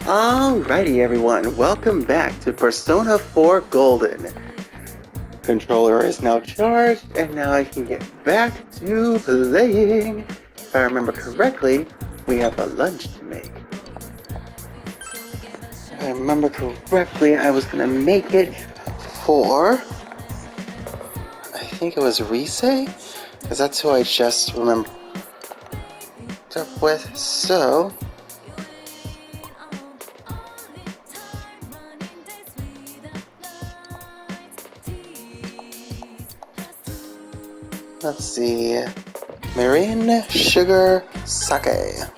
Alrighty everyone, welcome back to Persona 4 Golden. Controller is now charged and now I can get back to playing. If I remember correctly, we have a lunch to make. If I remember correctly, I was gonna make it for... I think it was Rise? Because that's who I just remembered up with, so... Let's see... Marine Sugar Sake.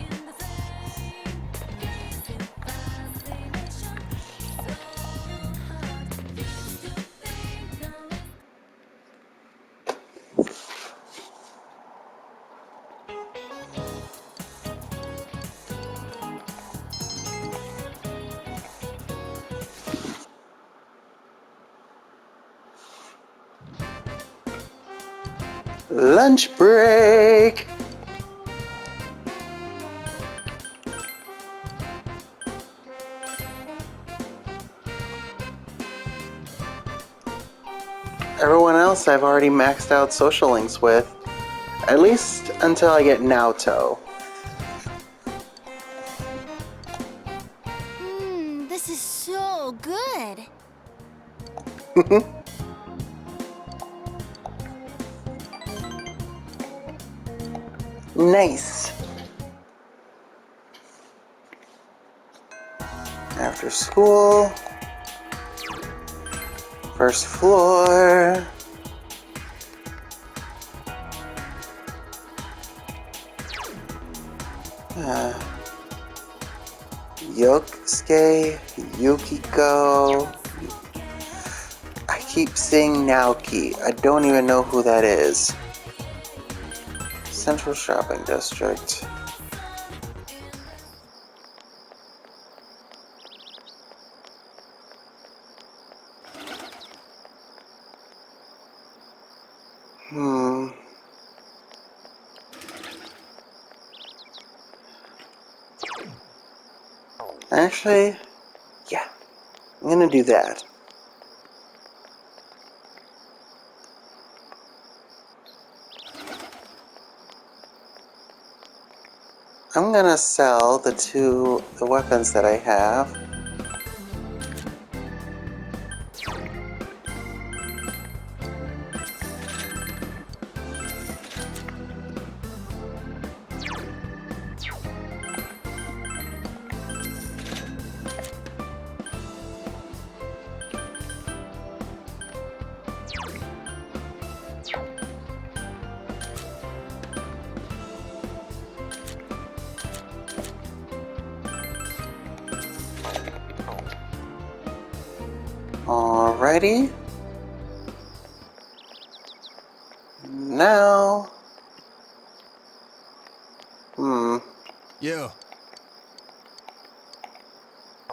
Lunch break! Everyone else I've already maxed out social links with, at least until I get Naoto. This is so good. Nice! After school, first floor. Yosuke, Yukiko. I keep saying Naoki. I don't even know who that is. Central Shopping District. Actually, yeah, I'm gonna do that. I'm gonna sell the weapons that I have. Alrighty. Now... Yo.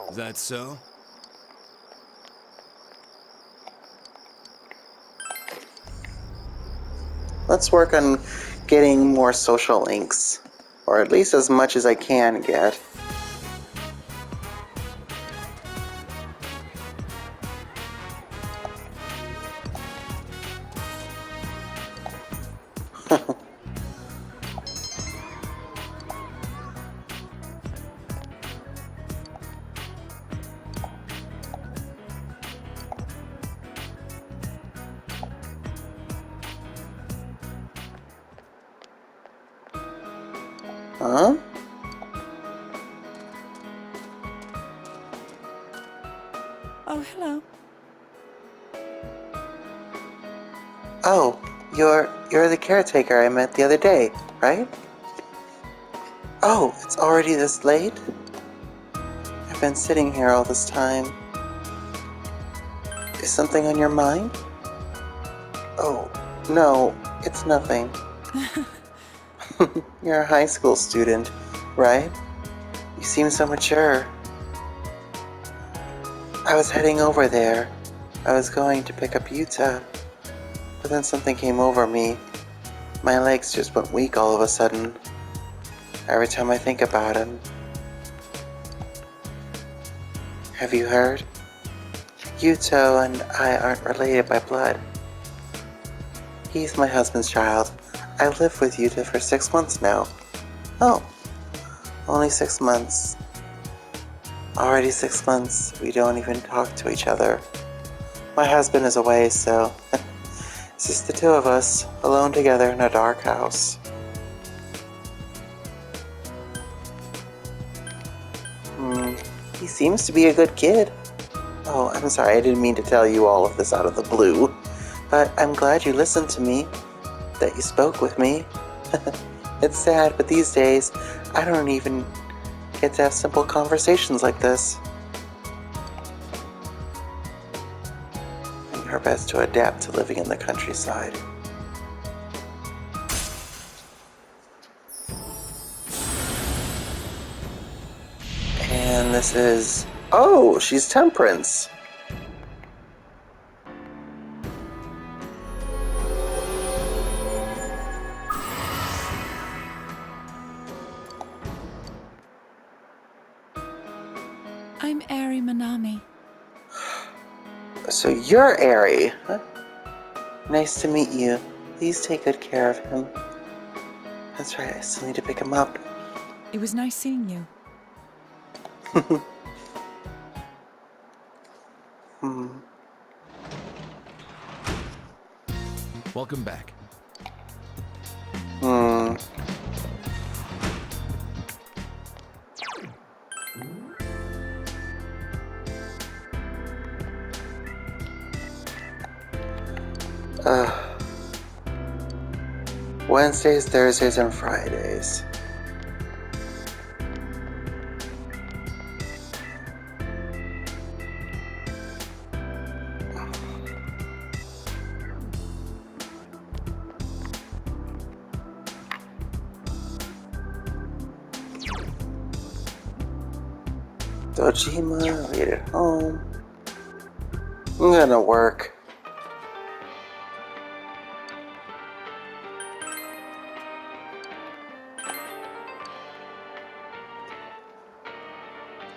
Is that so? Let's work on getting more social links. Or at least as much as I can get. Huh? Oh, hello. Oh, you're the caretaker I met the other day, right? Oh, it's already this late? I've been sitting here all this time. Is something on your mind? Oh, no, it's nothing. You're a high school student, right? You seem so mature. I was heading over there. I was going to pick up Yuta. But then something came over me. My legs just went weak all of a sudden. Every time I think about him. Have you heard? Yuto and I aren't related by blood. He's my husband's child. I lived with Yuta for 6 months now. Oh, only 6 months. Already 6 months, we don't even talk to each other. My husband is away, so it's just the two of us, alone together in a dark house. He seems to be a good kid. Oh, I'm sorry, I didn't mean to tell you all of this out of the blue. But I'm glad you listened to me, that you spoke with me. It's sad, but these days, I don't even get to have simple conversations like this. And her best to adapt to living in the countryside. And this is... Oh, she's Temperance! I'm Ari Manami. So you're Ari. Huh? Nice to meet you. Please take good care of him. That's right, I still need to pick him up. It was nice seeing you. Welcome back. Wednesdays, Thursdays, and Fridays. Dojima, read at home. I'm gonna work.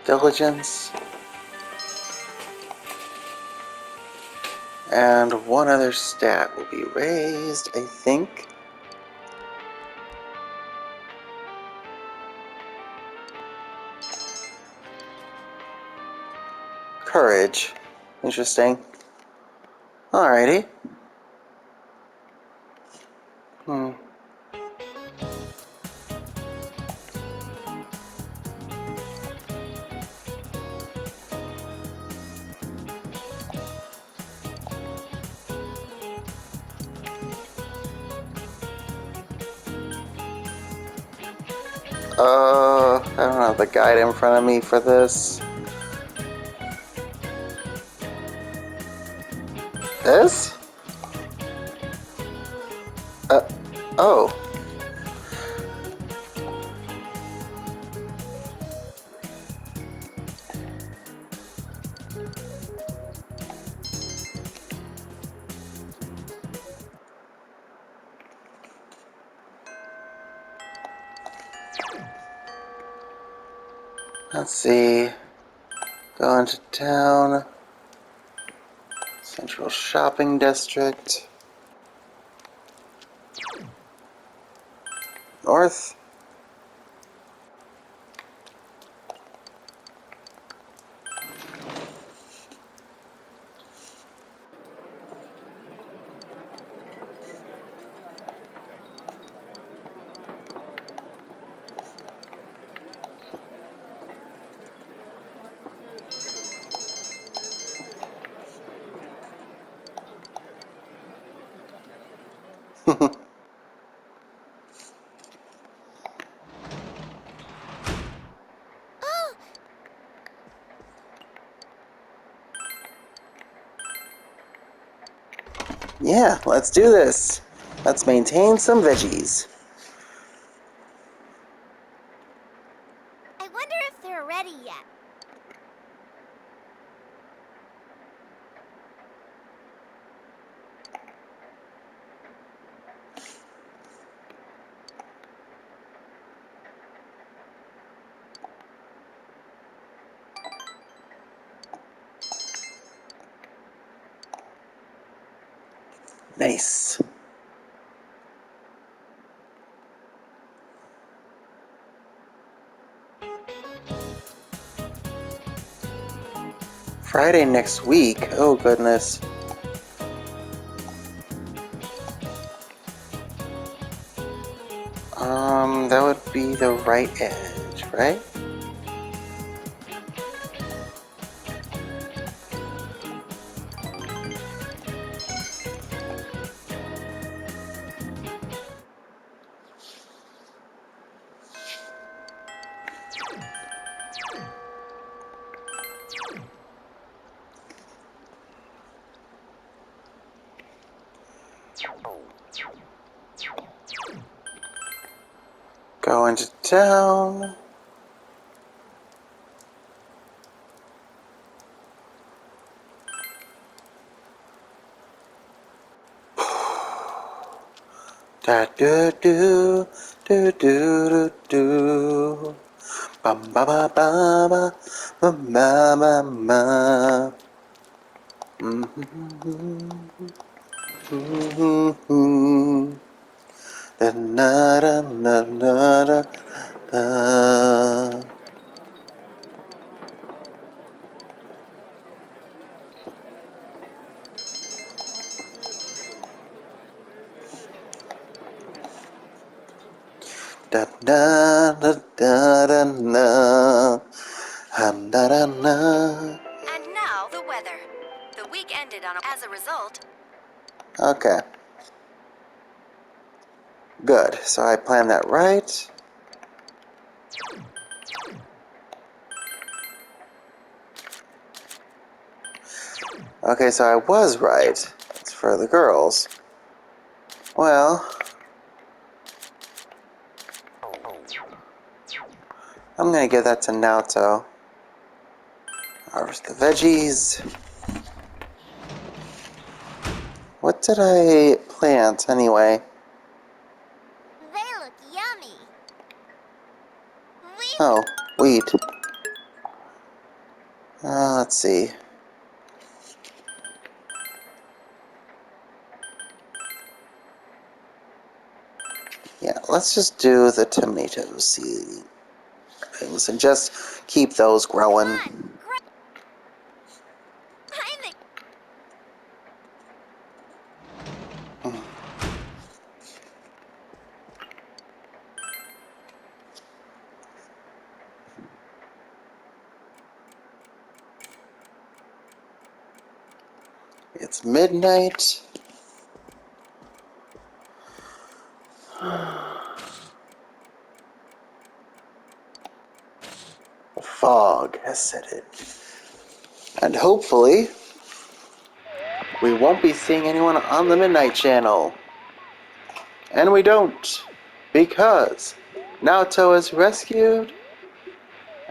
Diligence. And one other stat will be raised, I think. Courage. Interesting. Alrighty. I don't have the guide in front of me for this. This? Oh. Let's see. Go into town. Central Shopping District. North. Yeah, let's do this. Let's maintain some veggies. I wonder if they're ready yet. Nice. Friday next week? Oh goodness. That would be the right edge, right? Go into town. Da do do do do do do. Bum ba ba ba ba ba ba ba ba. Da na da na na da da. Da da da da da na. Hum da da na. And now the weather. The week ended on as a result. Okay. Good. So I planned that right. Okay, so I was right. It's for the girls. Well, I'm gonna give that to Naoto. Harvest the veggies. What did I plant anyway? They look yummy. We Oh, wheat. Let's see. Yeah, let's just do the tomato seed things and just keep those growing. fun. Great. I think It's midnight. Fog has set in. And hopefully, we won't be seeing anyone on the Midnight Channel. And we don't, because Naoto is rescued,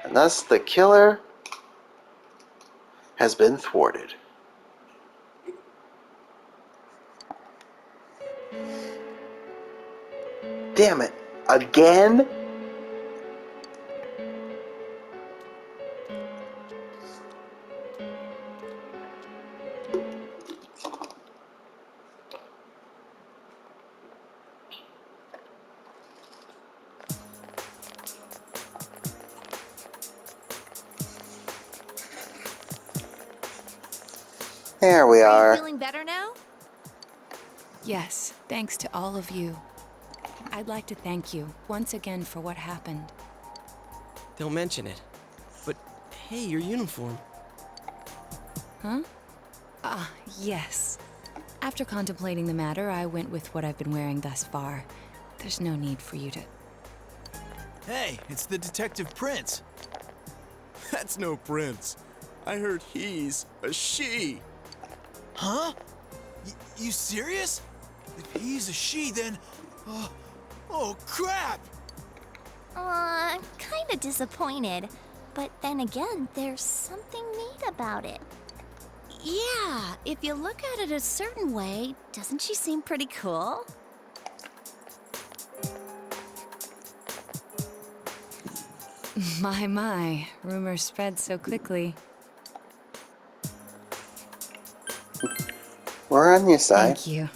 and thus the killer has been thwarted. Damn it, again? There we Are are. you feeling better now? Yes, thanks to all of you. I'd like to thank you once again for what happened. Don't mention it. But hey, your uniform. Huh? Yes. After contemplating the matter, I went with what I've been wearing thus far. There's no need for you to... Hey, it's the Detective Prince. That's no prince. I heard he's a she. Huh? You serious? If he's a she, then... oh, crap! kinda disappointed. But then again, there's something neat about it. Yeah, if you look at it a certain way, doesn't she seem pretty cool? My, rumors spread so quickly. We're on your side. Thank you.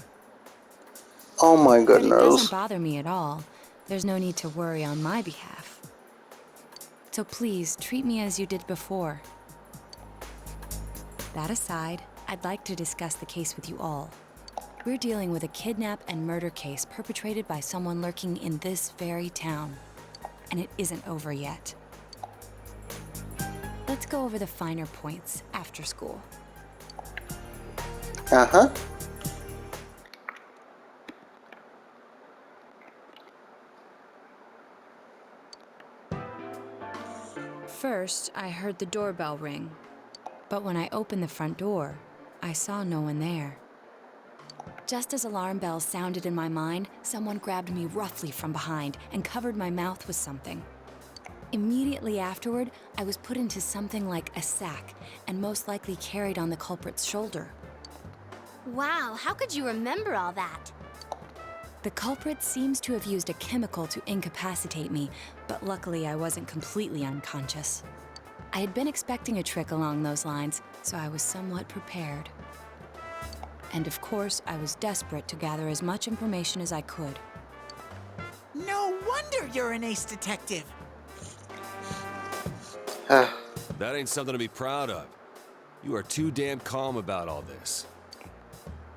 Oh my But it doesn't goodness. bother me at all. There's no need to worry on my behalf. So please, treat me as you did before. That aside, I'd like to discuss the case with you all. We're dealing with a kidnap and murder case perpetrated by someone lurking in this very town. And it isn't over yet. Let's go over the finer points after school. Uh-huh. First, I heard the doorbell ring. But when I opened the front door, I saw no one there. Just as alarm bells sounded in my mind, someone grabbed me roughly from behind and covered my mouth with something. Immediately afterward, I was put into something like a sack and most likely carried on the culprit's shoulder. Wow, how could you remember all that? The culprit seems to have used a chemical to incapacitate me, but luckily I wasn't completely unconscious. I had been expecting a trick along those lines, so I was somewhat prepared. And of course, I was desperate to gather as much information as I could. No wonder you're an ace detective. That ain't something to be proud of. You are too damn calm about all this.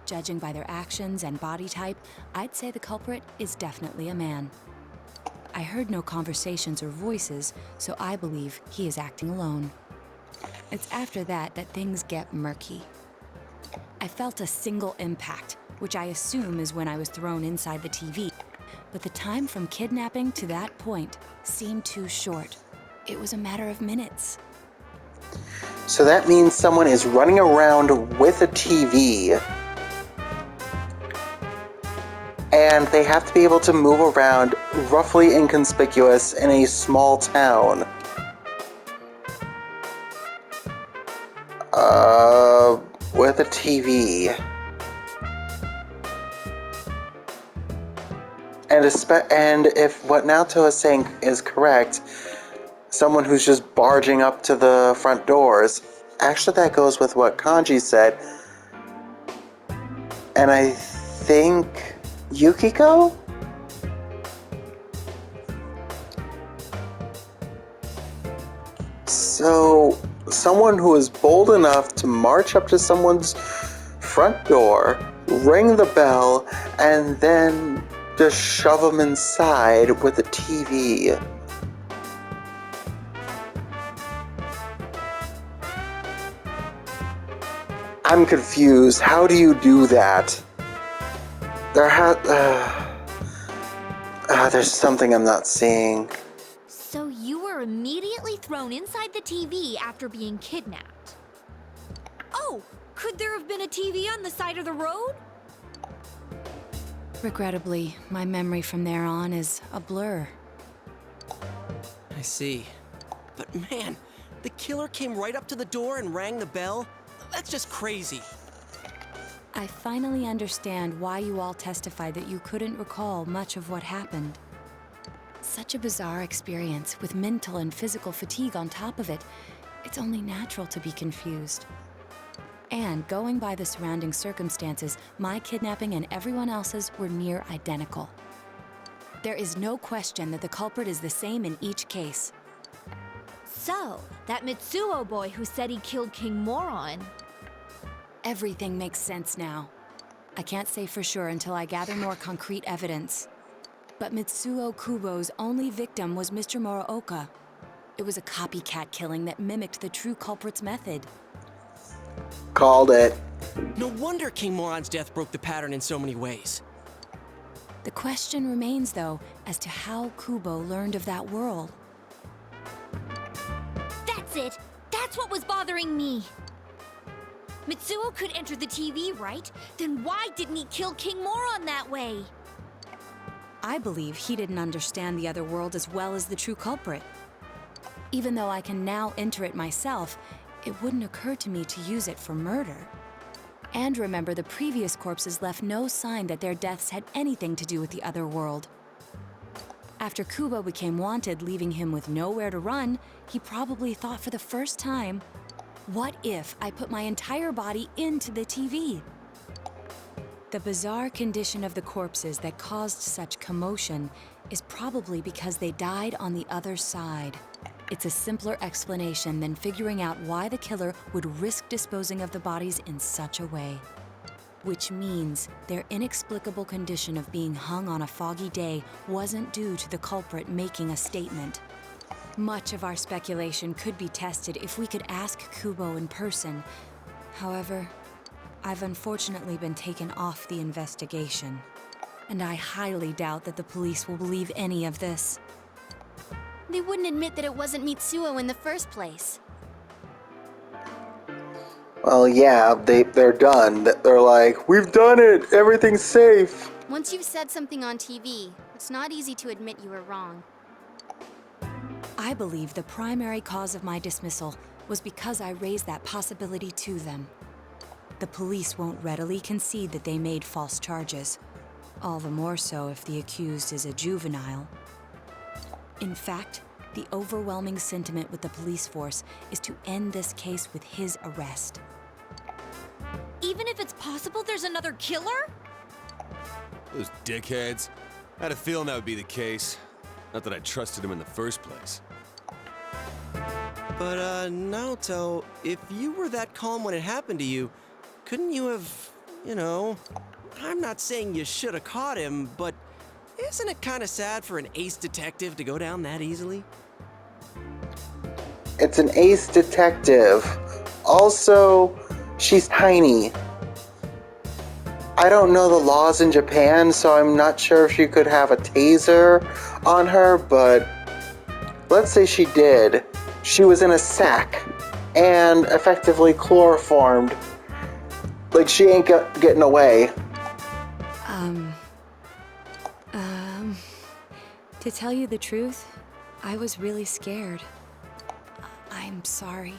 Judging by their actions and body type, I'd say the culprit is definitely a man. I heard no conversations or voices, so I believe he is acting alone. It's after that that things get murky. I felt a single impact, which I assume is when I was thrown inside the TV. But the time from kidnapping to that point seemed too short. It was a matter of minutes. So that means someone is running around with a TV. And they have to be able to move around roughly inconspicuous in a small town. With a TV. And if what Naoto is saying is correct, someone who's just barging up to the front doors. Actually, that goes with what Kanji said. And I think Yukiko? So, someone who is bold enough to march up to someone's front door, ring the bell, and then just shove them inside with a TV. I'm confused. How do you do that? There's something I'm not seeing. So you were immediately thrown inside the TV after being kidnapped. Oh, could there have been a TV on the side of the road? Regrettably, my memory from there on is a blur. I see. But man, the killer came right up to the door and rang the bell? That's just crazy. I finally understand why you all testified that you couldn't recall much of what happened. Such a bizarre experience with mental and physical fatigue on top of it. It's only natural to be confused. And going by the surrounding circumstances, my kidnapping and everyone else's were near identical. There is no question that the culprit is the same in each case. So, that Mitsuo boy who said he killed King Moron. Everything makes sense now. I can't say for sure until I gather more concrete evidence. But Mitsuo Kubo's only victim was Mr. Muraoka. It was a copycat killing that mimicked the true culprit's method. Called it. No wonder King Moron's death broke the pattern in so many ways. The question remains, though, as to how Kubo learned of that world. That's it! That's what was bothering me! Mitsuo could enter the TV, right? Then why didn't he kill King Moron that way? I believe he didn't understand the other world as well as the true culprit. Even though I can now enter it myself, it wouldn't occur to me to use it for murder. And remember, the previous corpses left no sign that their deaths had anything to do with the other world. After Kubo became wanted, leaving him with nowhere to run, he probably thought for the first time, what if I put my entire body into the TV? The bizarre condition of the corpses that caused such commotion is probably because they died on the other side. It's a simpler explanation than figuring out why the killer would risk disposing of the bodies in such a way. Which means their inexplicable condition of being hung on a foggy day wasn't due to the culprit making a statement. Much of our speculation could be tested if we could ask Kubo in person. However, I've unfortunately been taken off the investigation, and I highly doubt that the police will believe any of this. They wouldn't admit that it wasn't Mitsuo in the first place. Well, yeah, they're done. They're like, we've done it. Everything's safe. Once you've said something on TV, it's not easy to admit you were wrong. I believe the primary cause of my dismissal was because I raised that possibility to them. The police won't readily concede that they made false charges, all the more so if the accused is a juvenile. In fact, the overwhelming sentiment with the police force is to end this case with his arrest. Even if it's possible there's another killer? Those dickheads. I had a feeling that would be the case. Not that I trusted him in the first place. But, Naoto, if you were that calm when it happened to you, couldn't you have, I'm not saying you should have caught him, but isn't it kind of sad for an ace detective to go down that easily? It's an ace detective. Also, she's tiny. I don't know the laws in Japan, so I'm not sure if she could have a taser on her, but let's say she did. She was in a sack and effectively chloroformed. Like, she ain't getting away. To tell you the truth, I was really scared. I'm sorry.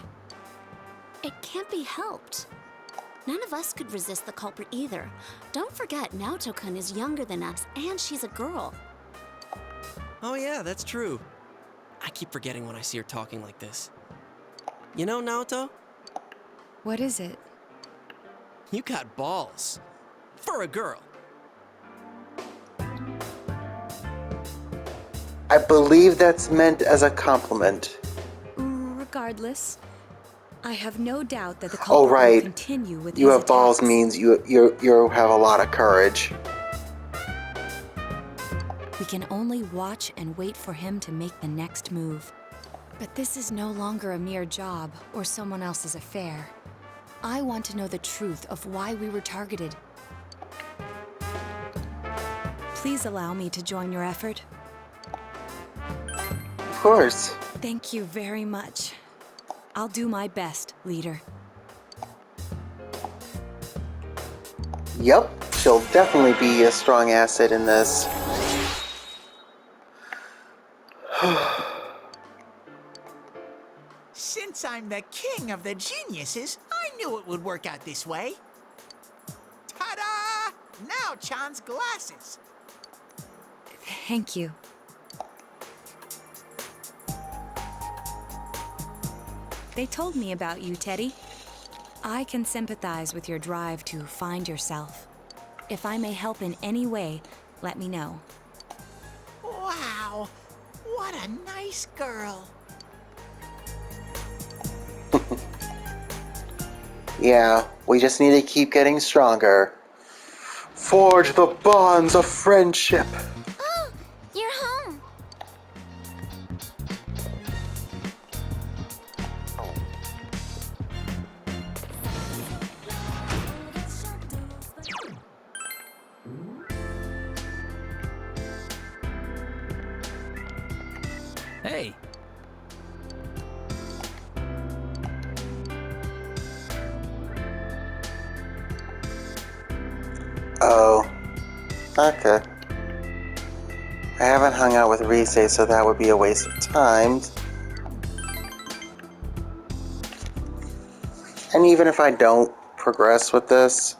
It can't be helped. None of us could resist the culprit either. Don't forget, Naoto-kun is younger than us, and she's a girl. Oh yeah, that's true. I keep forgetting when I see her talking like this. You know, Naoto? What is it? You got balls. For a girl. I believe that's meant as a compliment. Regardless, I have no doubt that the Oh, culprit will right. continue with You his have balls attacks. means you have a lot of courage. We can only watch and wait for him to make the next move. But this is no longer a mere job or someone else's affair. I want to know the truth of why we were targeted. Please allow me to join your effort. Of course. Thank you very much. I'll do my best, leader. Yep, she'll definitely be a strong asset in this. Since I'm the king of the geniuses, I knew it would work out this way. Ta-da! Now Chan's glasses. Thank you. They told me about you, Teddy. I can sympathize with your drive to find yourself. If I may help in any way, let me know. Wow, what a nice girl. Yeah, we just need to keep getting stronger. Forge the bonds of friendship. Oh, you're home. Hey. Oh. Okay. I haven't hung out with Rise, so that would be a waste of time. And even if I don't progress with this...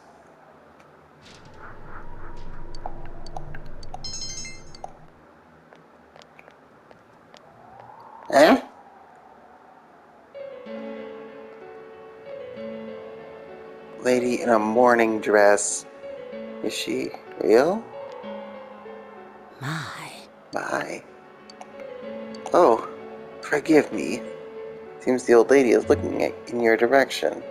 Eh? Lady in a morning dress. Is she real? My. My. Oh, forgive me. Seems the old lady is looking in your direction.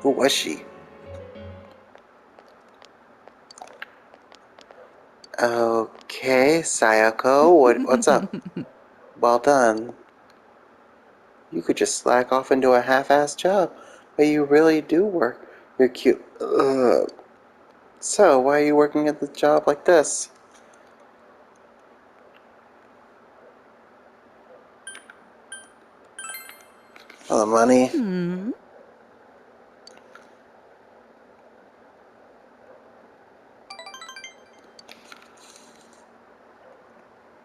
Who was she? Okay, Sayako, what's up? Well done. You could just slack off and do a half-assed job, but you really do work. You're cute. Ugh. So, why are you working at the job like this? Oh, the money.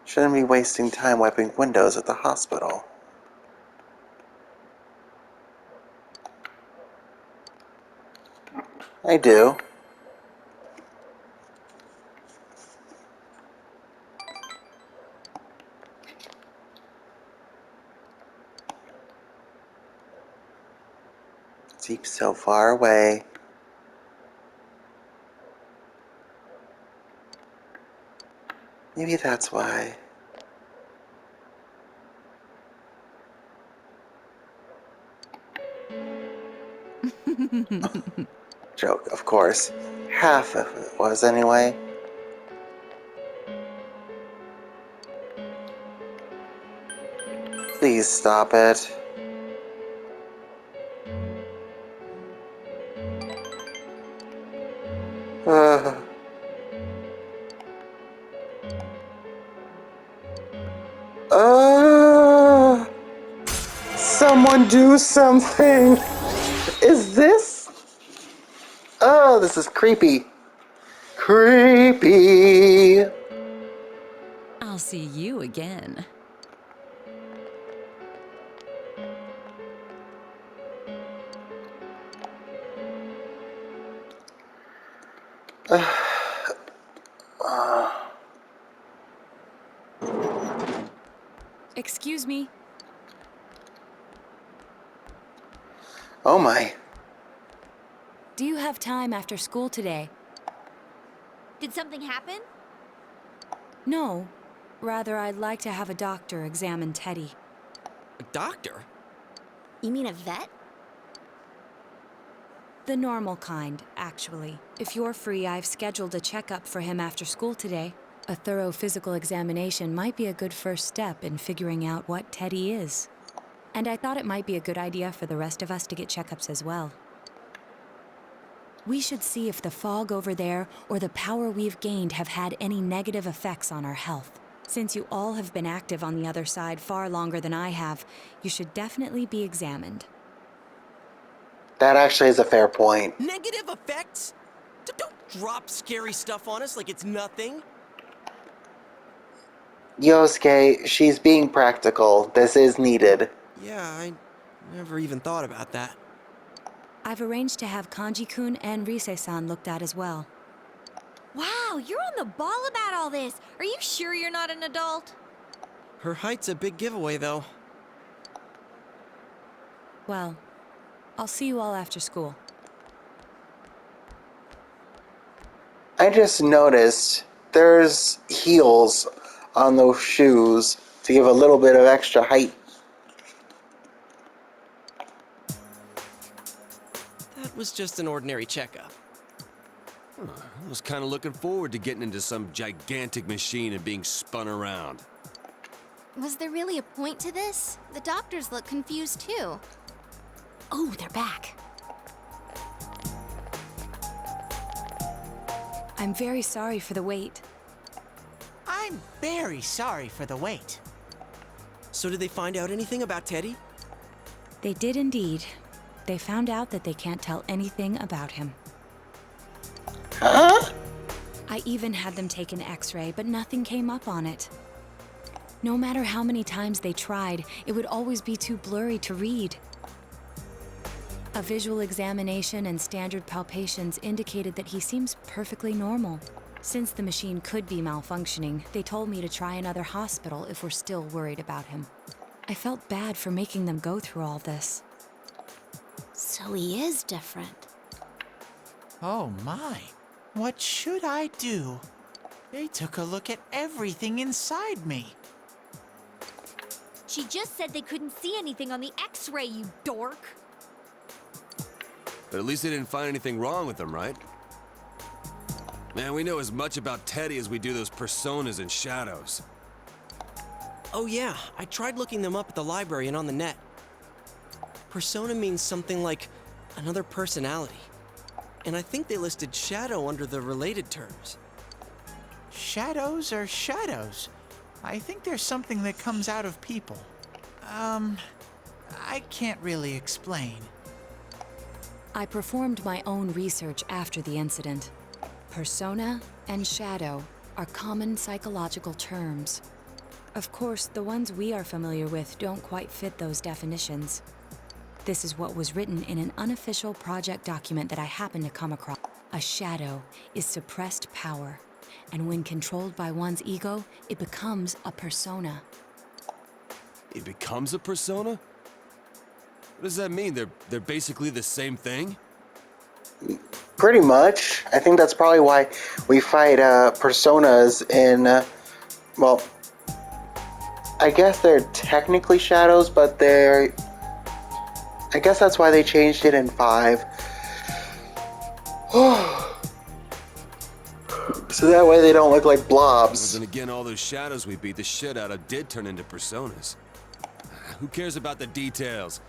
Shouldn't be wasting time wiping windows at the hospital. I do. Seems so far away. Maybe that's why. Joke, of course. Half of it was, anyway. Please stop it. Uh, uh, someone do something! Is this? Oh, this is creepy. Creepy! I'll see you again. Excuse me. Oh my. Do you have time after school today? Did something happen? No. Rather, I'd like to have a doctor examine Teddy. A doctor? You mean a vet? The normal kind, actually. If you're free, I've scheduled a checkup for him after school today. A thorough physical examination might be a good first step in figuring out what Teddy is. And I thought it might be a good idea for the rest of us to get checkups as well. We should see if the fog over there or the power we've gained have had any negative effects on our health. Since you all have been active on the other side far longer than I have, you should definitely be examined. That actually is a fair point. Negative effects? Don't drop scary stuff on us like it's nothing. Yosuke, she's being practical. This is needed. Yeah, I never even thought about that. I've arranged to have Kanji-kun and Rise-san looked at as well. Wow, you're on the ball about all this. Are you sure you're not an adult? Her height's a big giveaway, though. Well, I'll see you all after school. I just noticed there's heels on those shoes to give a little bit of extra height. That was just an ordinary checkup. I was kind of looking forward to getting into some gigantic machine and being spun around. Was there really a point to this? The doctors look confused too. Oh, they're back. I'm very sorry for the wait. I'm very sorry for the wait. So did they find out anything about Teddy? They did indeed. They found out that they can't tell anything about him. Huh? I even had them take an X-ray, but nothing came up on it. No matter how many times they tried, it would always be too blurry to read. A visual examination and standard palpations indicated that he seems perfectly normal. Since the machine could be malfunctioning, they told me to try another hospital if we're still worried about him. I felt bad for making them go through all this. So he is different. Oh my. What should I do? They took a look at everything inside me. She just said they couldn't see anything on the X-ray, you dork. But at least they didn't find anything wrong with him, right? Man, we know as much about Teddy as we do those personas and shadows. Oh yeah, I tried looking them up at the library and on the net. Persona means something like another personality. And I think they listed shadow under the related terms. Shadows are shadows. I think there's something that comes out of people. I can't really explain. I performed my own research after the incident. Persona and shadow are common psychological terms. Of course, the ones we are familiar with don't quite fit those definitions. This is what was written in an unofficial project document that I happened to come across. A shadow is suppressed power, and when controlled by one's ego, it becomes a persona. It becomes a persona? What does that mean? They're basically the same thing? Pretty much. I think that's probably why we fight personas in, well, I guess they're technically shadows, but I guess that's why they changed it in 5. So that way they don't look like blobs. And again, all those shadows we beat the shit out of did turn into personas. Who cares about the details?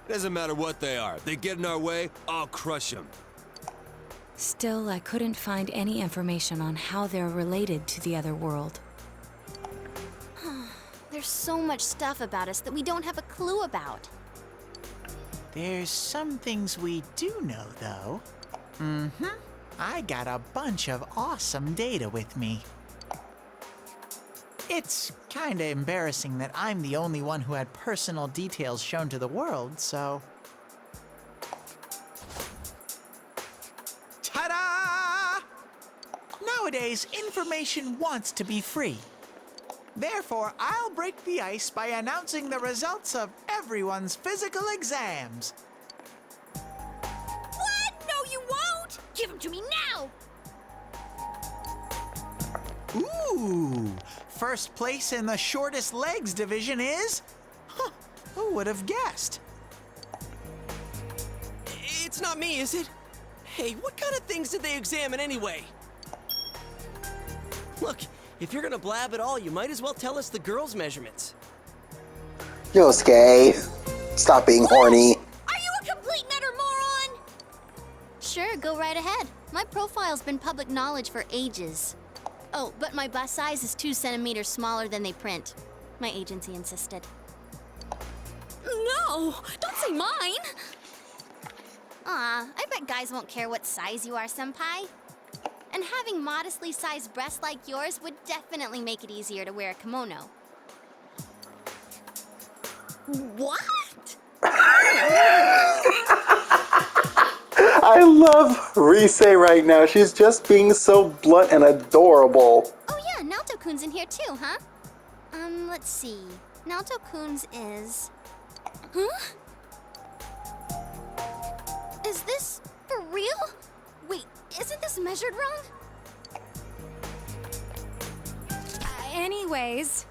It doesn't matter what they are. If they get in our way, I'll crush them. Still, I couldn't find any information on how they're related to the other world. There's so much stuff about us that we don't have a clue about. There's some things we do know, though. I got a bunch of awesome data with me. It's kinda embarrassing that I'm the only one who had personal details shown to the world, so... Ta-da! Nowadays, information wants to be free. Therefore, I'll break the ice by announcing the results of everyone's physical exams. What? No, you won't! Give them to me now! Ooh! First place in the shortest legs division is... Huh, who would have guessed? It's not me, is it? Hey, what kind of things did they examine anyway? Look, if you're gonna blab at all, you might as well tell us the girls' measurements. Yosuke, stop being horny. Are you a complete nutter moron? Sure, go right ahead. My profile's been public knowledge for ages. Oh, but my bust size is 2 centimeters smaller than they print. My agency insisted. No! Don't say mine! Aw, I bet guys won't care what size you are, senpai. And having modestly sized breasts like yours would definitely make it easier to wear a kimono. What? I love Rise right now. She's just being so blunt and adorable. Oh yeah, Naoto-kun's in here too, huh? Let's see. Naoto-kun's is... Huh? Is this for real? Wait, isn't this measured wrong? Anyways,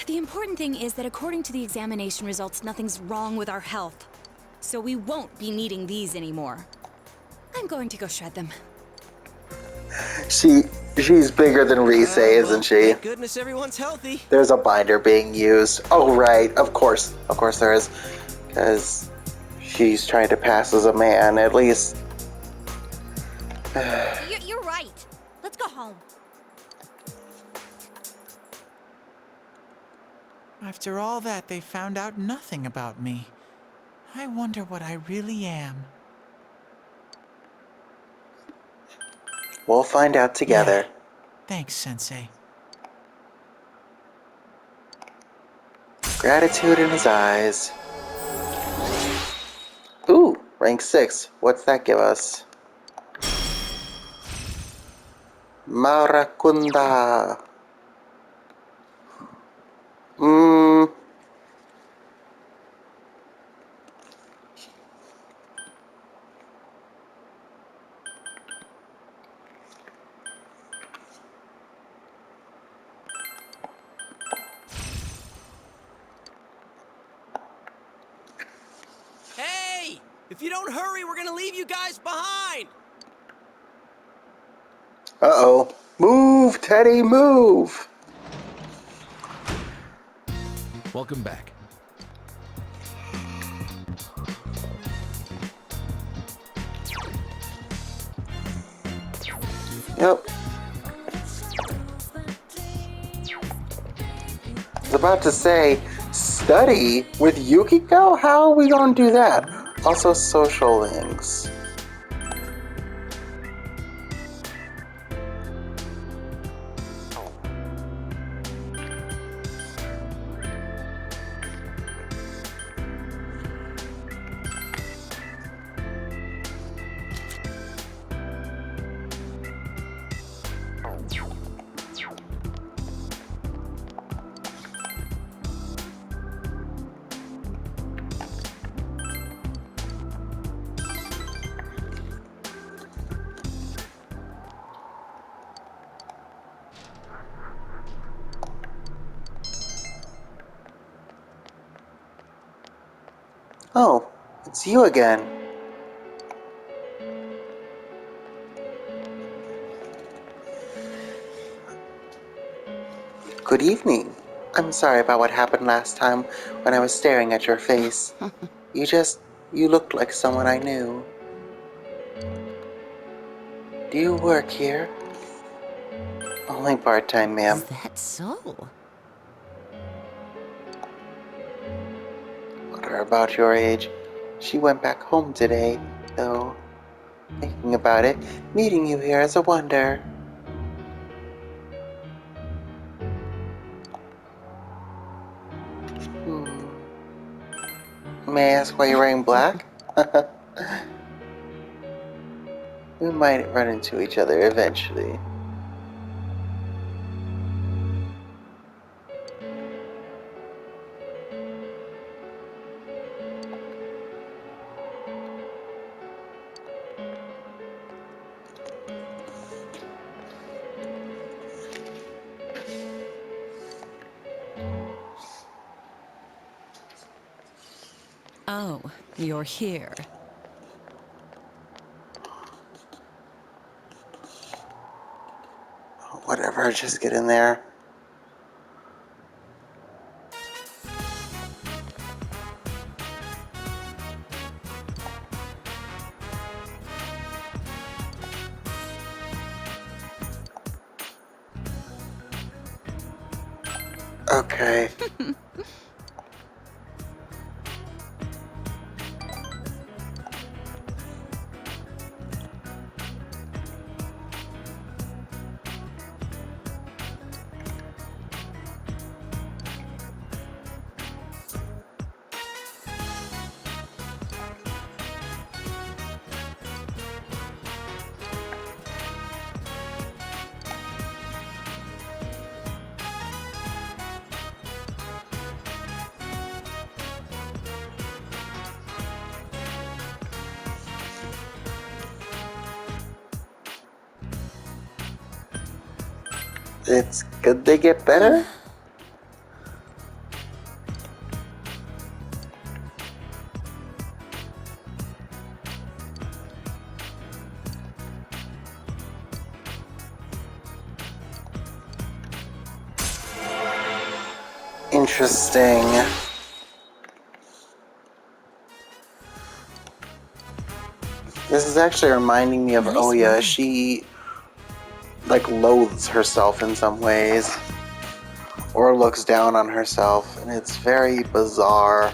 the important thing is that according to the examination results, nothing's wrong with our health. So we won't be needing these anymore. I'm going to go shred them. She's bigger than Rise, isn't she? Thank goodness everyone's healthy. There's a binder being used. Oh right, of course there is. Because she's trying to pass as a man, at least. You're right. Let's go home. After all that, they found out nothing about me. I wonder what I really am. We'll find out together. Yeah. Thanks, Sensei. Gratitude in his eyes. Ooh, rank 6. What's that give us? Maracunda. If you don't hurry, we're gonna leave you guys behind! Uh-oh. Move, Teddy, move! Welcome back. Yep. I was about to say, study with Yukiko? How are we gonna do that? Also, social links. Oh, it's you again. Good evening. I'm sorry about what happened last time when I was staring at your face. You looked like someone I knew. Do you work here? Only part-time, ma'am. Is that so? Daughter about your age. She went back home today, though. Thinking about it, meeting you here is a wonder. May I ask why you're wearing black? We might run into each other eventually. Oh, you're here. Whatever, just get in there. Okay. It's good they get better? Interesting. This is actually reminding me of Nice Oya. work. She, like, loathes herself in some ways. Or looks down on herself, and it's very bizarre.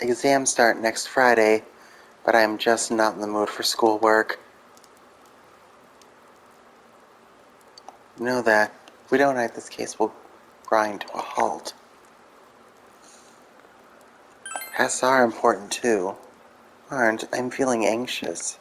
Exams start next Friday, but I'm just not in the mood for schoolwork. Know that if we don't act, this case will grind to a halt. Tests are important too. Aren't I'm feeling anxious.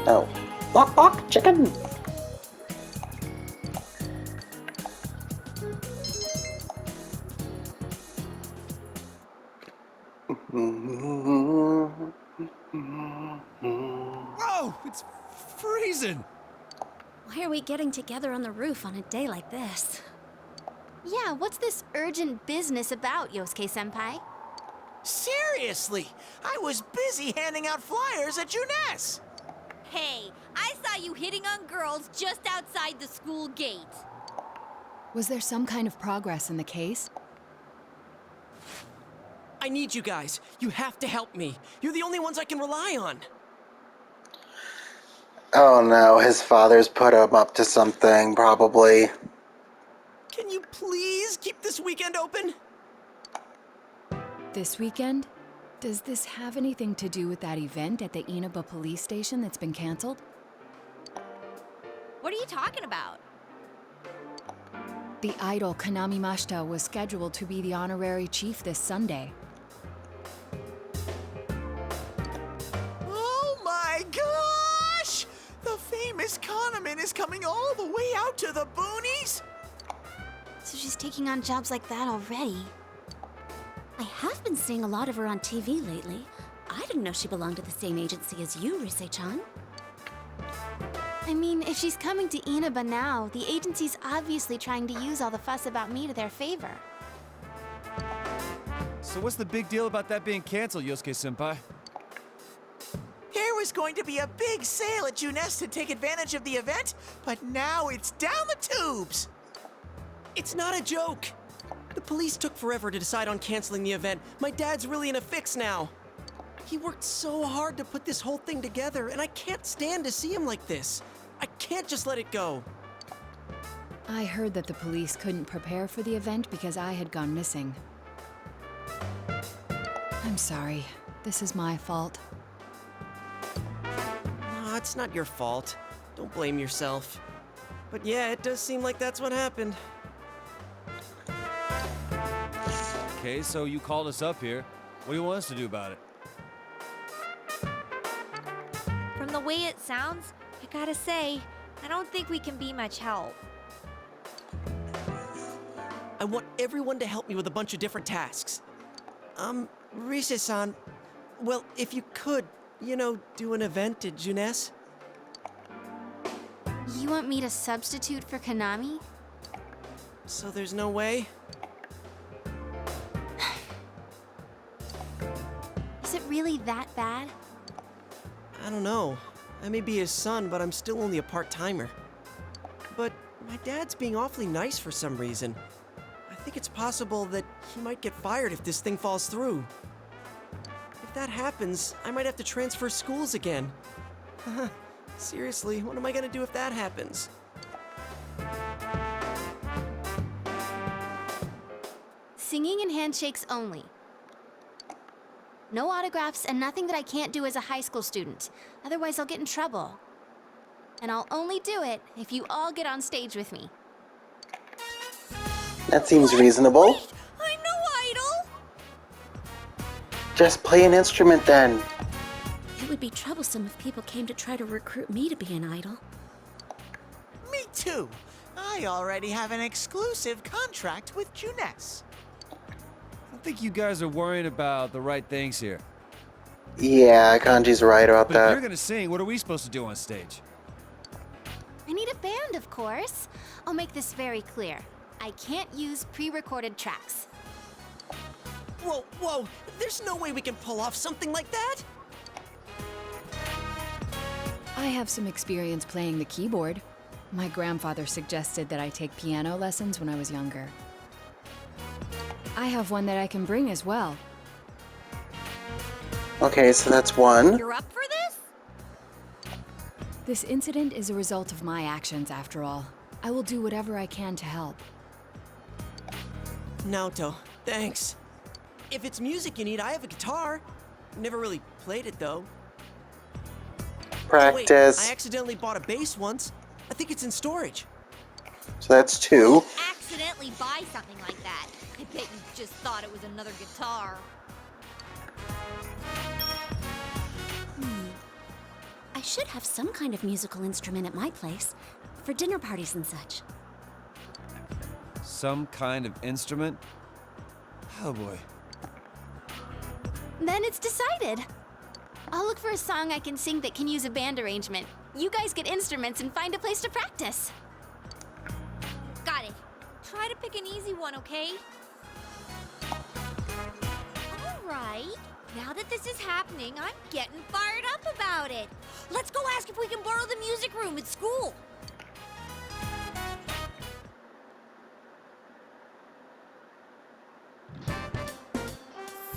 Oh. Bok bok, chicken! Whoa! It's freezing! Why are we getting together on the roof on a day like this? Yeah, what's this urgent business about, Yosuke-senpai? Seriously, I was busy handing out flyers at Juness. Hey, I saw you hitting on girls just outside the school gate. Was there some kind of progress in the case? I need you guys. You have to help me. You're the only ones I can rely on. Oh no, his father's put him up to something, probably. Can you please keep this weekend open? This weekend? Does this have anything to do with that event at the Inaba police station that's been canceled? What are you talking about? The idol Kanami Mashita was scheduled to be the honorary chief this Sunday. Oh my gosh! The famous Kahneman is coming all the way out to the boonies? So she's taking on jobs like that already. I have been seeing a lot of her on TV lately. I didn't know she belonged to the same agency as you, Rise-chan. I mean, if she's coming to Inaba now, the agency's obviously trying to use all the fuss about me to their favor. So what's the big deal about that being canceled, Yosuke-senpai? There was going to be a big sale at Juness to take advantage of the event, but now it's down the tubes. It's not a joke. The police took forever to decide on canceling the event. My dad's really in a fix now. He worked so hard to put this whole thing together, and I can't stand to see him like this. I can't just let it go. I heard that the police couldn't prepare for the event because I had gone missing. I'm sorry. This is my fault. No, it's not your fault. Don't blame yourself. But yeah, it does seem like that's what happened. Okay, so you called us up here. What do you want us to do about it? From the way it sounds, I gotta say, I don't think we can be much help. I want everyone to help me with a bunch of different tasks. Rise-san, well, if you could, do an event at Juness? You want me to substitute for Kanami? So there's no way? Is it really that bad? I don't know. I may be his son, but I'm still only a part-timer. But my dad's being awfully nice for some reason. I think it's possible that he might get fired if this thing falls through. If that happens, I might have to transfer schools again. Seriously, what am I gonna do if that happens? Singing and handshakes only. No autographs and nothing that I can't do as a high school student. Otherwise, I'll get in trouble. And I'll only do it if you all get on stage with me. That seems reasonable. Wait, I'm no idol! Just play an instrument then. It would be troublesome if people came to try to recruit me to be an idol. Me too. I already have an exclusive contract with Juness. I think you guys are worrying about the right things here. Yeah, Kanji's right about But if you're that. gonna sing, what are we supposed to do on stage? I need a band, of course. I'll make this very clear. I can't use pre-recorded tracks. Whoa, there's no way we can pull off something like that! I have some experience playing the keyboard. My grandfather suggested that I take piano lessons when I was younger. I have one that I can bring as well. Okay, so that's one. You're up for this? This incident is a result of my actions, after all. I will do whatever I can to help. Naoto, thanks. If it's music you need, I have a guitar. Never really played it, though. Wait, Practice. I accidentally bought a bass once. I think it's in storage. So that's two. Accidentally buy something like that. I bet you just thought it was another guitar. I should have some kind of musical instrument at my place for dinner parties and such. Some kind of instrument? Oh boy. Then it's decided. I'll look for a song I can sing that can use a band arrangement. You guys get instruments and find a place to practice. Got it. Try to pick an easy one, okay? All right. Now that this is happening, I'm getting fired up about it. Let's go ask if we can borrow the music room at school.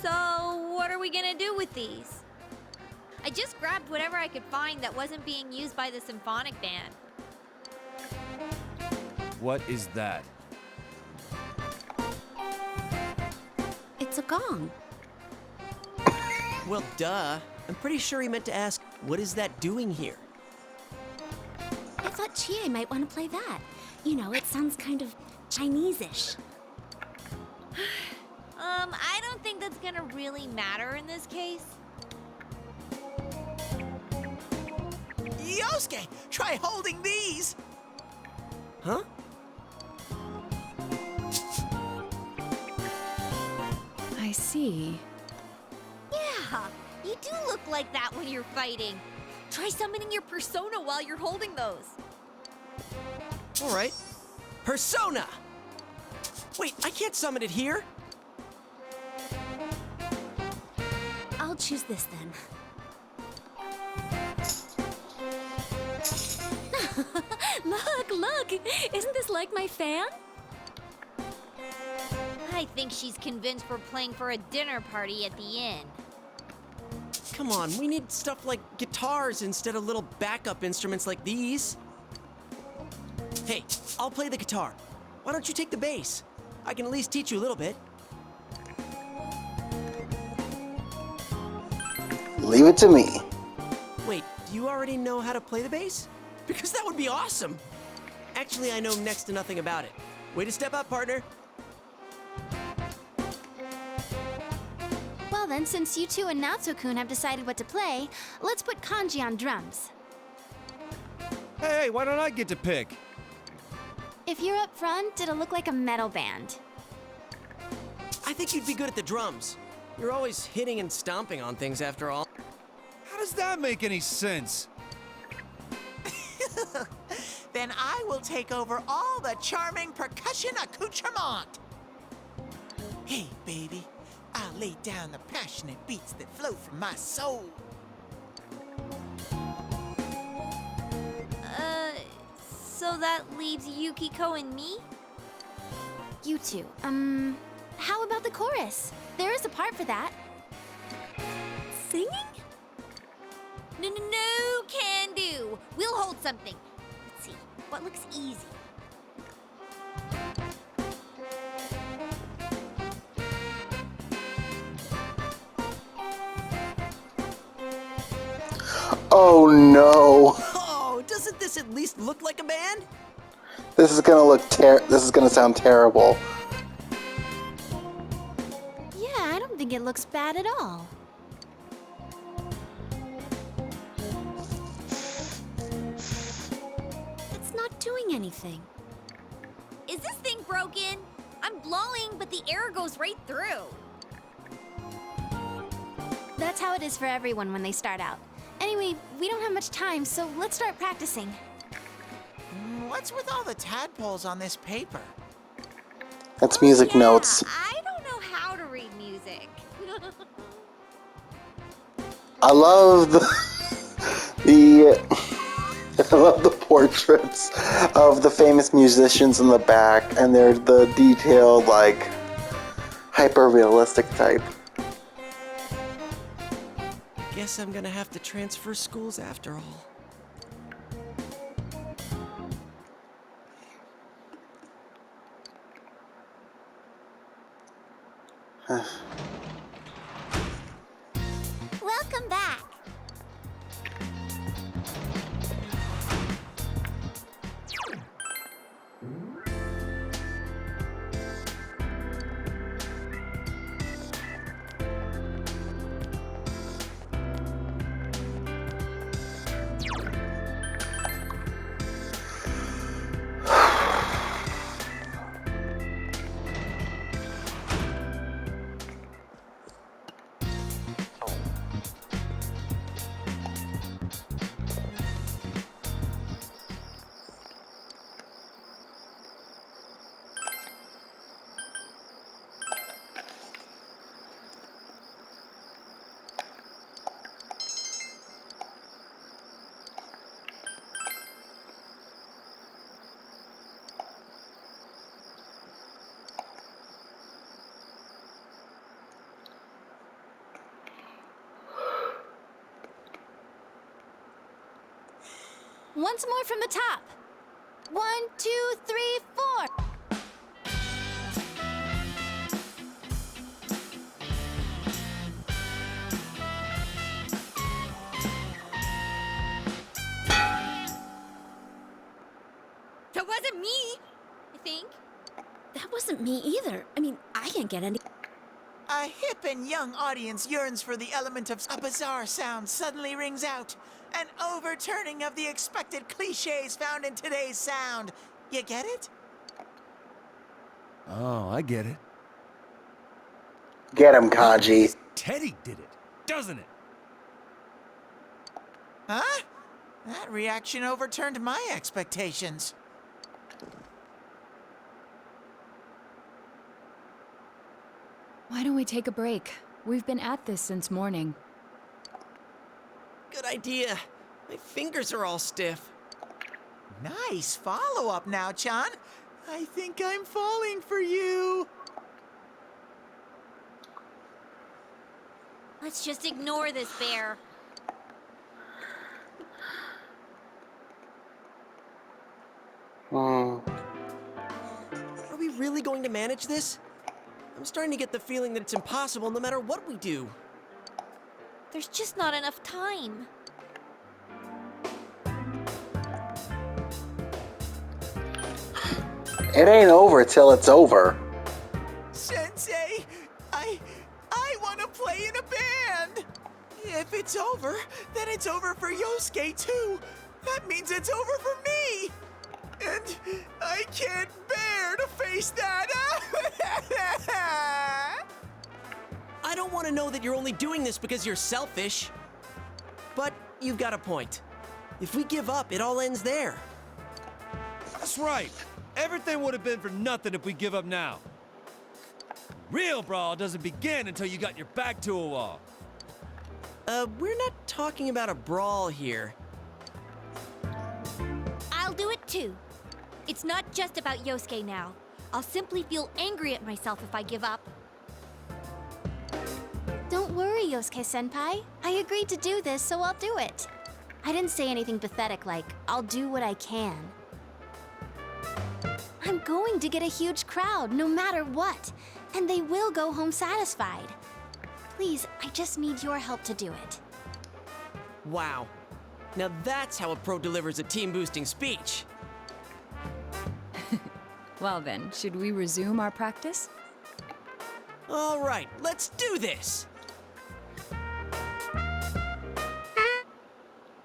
So, what are we gonna do with these? I just grabbed whatever I could find that wasn't being used by the symphonic band. What is that? It's a gong. Well, duh. I'm pretty sure he meant to ask, what is that doing here? I thought Chie might want to play that. You know, it sounds kind of Chinese-ish. I don't think that's gonna really matter in this case. Yosuke, try holding these. Huh? I see. Yeah, you do look like that when you're fighting. Try summoning your persona while you're holding those. All right. Persona! Wait, I can't summon it here? I'll choose this then. Look! Isn't this like my fan? I think she's convinced we're playing for a dinner party at the inn. Come on, we need stuff like guitars instead of little backup instruments like these. Hey, I'll play the guitar. Why don't you take the bass? I can at least teach you a little bit. Leave it to me. Wait, do you already know how to play the bass? Because that would be awesome. Actually, I know next to nothing about it. Way to step up, partner. Well then, since you two and Natsu-kun have decided what to play, let's put Kanji on drums. Hey, why don't I get to pick? If you're up front, it'll look like a metal band. I think you'd be good at the drums. You're always hitting and stomping on things after all. How does that make any sense? Then I will take over all the charming percussion accoutrement. Hey, baby, I'll lay down the passionate beats that flow from my soul. So that leaves Yukiko and me? You two, how about the chorus? There is a part for that. Singing? No, can do. We'll hold something. Let's see, what looks easy? Oh no. Oh, doesn't this at least look like a band? This is gonna sound terrible. Yeah, I don't think it looks bad at all. It's not doing anything. Is this thing broken? I'm blowing, but the air goes right through. That's how it is for everyone when they start out. Anyway, we don't have much time, so let's start practicing. What's with all the tadpoles on this paper? That's music Yeah, notes. I don't know how to read music. I love I love the portraits of the famous musicians in the back, and they're the detailed, like, hyper-realistic type. Guess I'm gonna have to transfer schools after all. Welcome back. Once more from the top. 1, 2, 3, 4. That wasn't me, I think. That wasn't me either. I mean, I can't get any. A hip and young audience yearns for the element of a bizarre sound suddenly rings out. An overturning of the expected cliches found in today's sound. You get it? Oh, I get it. Get him, Kanji. Teddy did it, doesn't it? Huh? That reaction overturned my expectations. Why don't we take a break? We've been at this since morning. Good idea. My fingers are all stiff. Nice follow-up now, Chan. I think I'm falling for you. Let's just ignore this bear. Hmm. Are we really going to manage this? I'm starting to get the feeling that it's impossible no matter what we do. There's just not enough time. It ain't over till it's over. Sensei, I want to play in a band. If it's over, then it's over for Yosuke too. That means it's over for me. And I can't bear to face that. I don't want to know that you're only doing this because you're selfish. But you've got a point. If we give up, it all ends there. That's right. Everything would have been for nothing if we give up now. Real brawl doesn't begin until you got your back to a wall. We're not talking about a brawl here. I'll do it too. It's not just about Yosuke now. I'll simply feel angry at myself if I give up. Don't worry, Yosuke-senpai. I agreed to do this, so I'll do it. I didn't say anything pathetic like, I'll do what I can. I'm going to get a huge crowd, no matter what. And they will go home satisfied. Please, I just need your help to do it. Wow. Now that's how a pro delivers a team-boosting speech. Well then, should we resume our practice? All right, let's do this.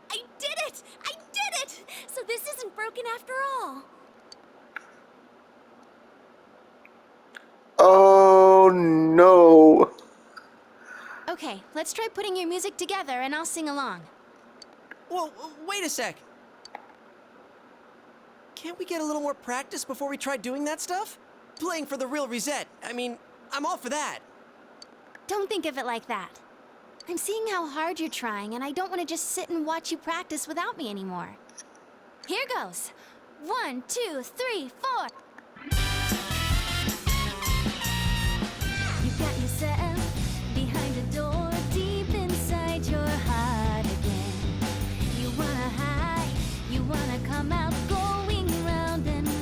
I did it! I did it! So this isn't broken after all. Oh no. Okay, let's try putting your music together and I'll sing along. Whoa, wait a sec. Can't we get a little more practice before we try doing that stuff? Playing for the real reset. I mean, I'm all for that. Don't think of it like that. I'm seeing how hard you're trying, and I don't want to just sit and watch you practice without me anymore. Here goes. 1, 2, 3, 4. You got yourself behind a door deep inside your heart again. You wanna hide, you wanna come out, going round and round.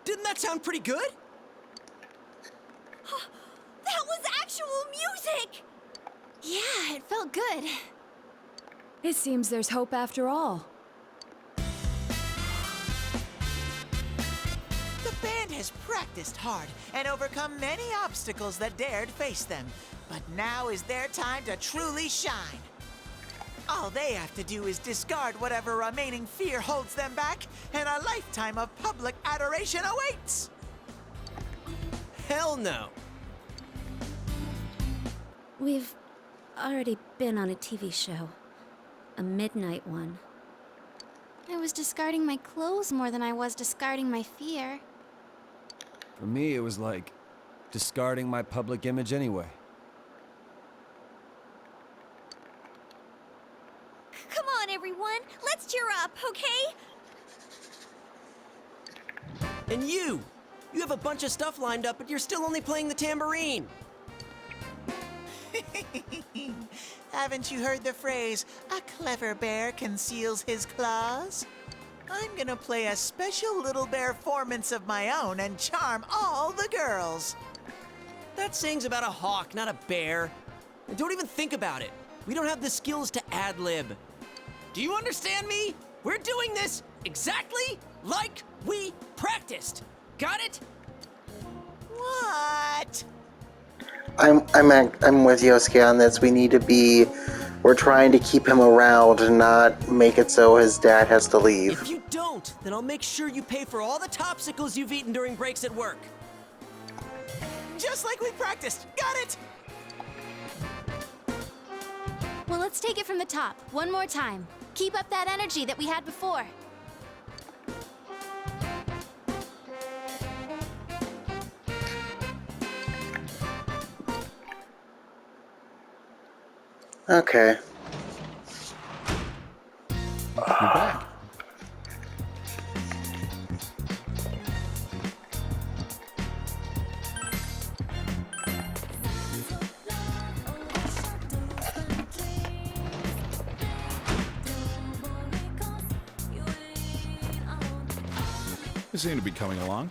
Didn't that sound pretty good? That was actual music! Yeah, it felt good. It seems there's hope after all. The band has practiced hard and overcome many obstacles that dared face them. But now is their time to truly shine. All they have to do is discard whatever remaining fear holds them back, and a lifetime of public adoration awaits! Hell no. We've already been on a TV show. A midnight one. I was discarding my clothes more than I was discarding my fear. For me, it was like discarding my public image anyway. Come on, everyone. Let's cheer up, okay? And you have a bunch of stuff lined up, but you're still only playing the tambourine. Haven't you heard the phrase, a clever bear conceals his claws? I'm gonna play a special little bear performance of my own and charm all the girls. That saying's about a hawk, not a bear. And don't even think about it. We don't have the skills to ad-lib. Do you understand me? We're doing this exactly like we practiced. Got it? What? I'm with Yosuke on this. We're trying to keep him around and not make it so his dad has to leave. If you don't, then I'll make sure you pay for all the topsicles you've eaten during breaks at work. Just like we practiced. Got it? Well, let's take it from the top, one more time. Keep up that energy that we had before. Okay. You're back. You seem to be coming along.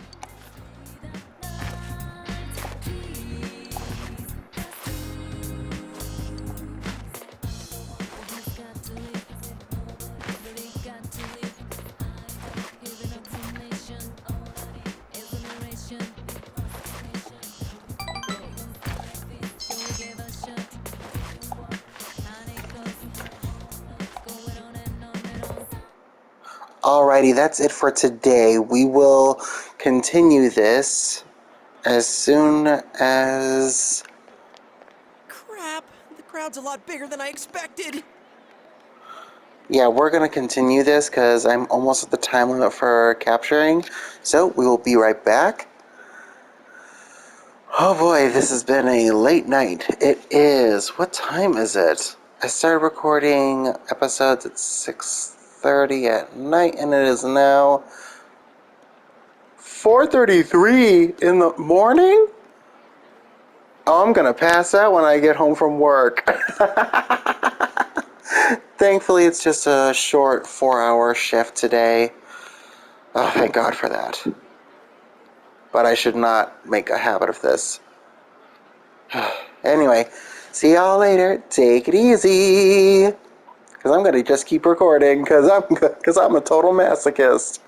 Alrighty, that's it for today. We will continue this as soon as... Crap, the crowd's a lot bigger than I expected. Yeah, we're going to continue this because I'm almost at the time limit for capturing. So, we will be right back. Oh boy, this has been a late night. It is... What time is it? I started recording episodes at 6:30 at night, and it is now 4:33 in the morning? Oh, I'm gonna pass out when I get home from work. Thankfully, it's just a short 4-hour shift today. Oh, thank God for that. But I should not make a habit of this. Anyway, see y'all later. Take it easy. Because I'm gonna just keep recording because I'm a total masochist.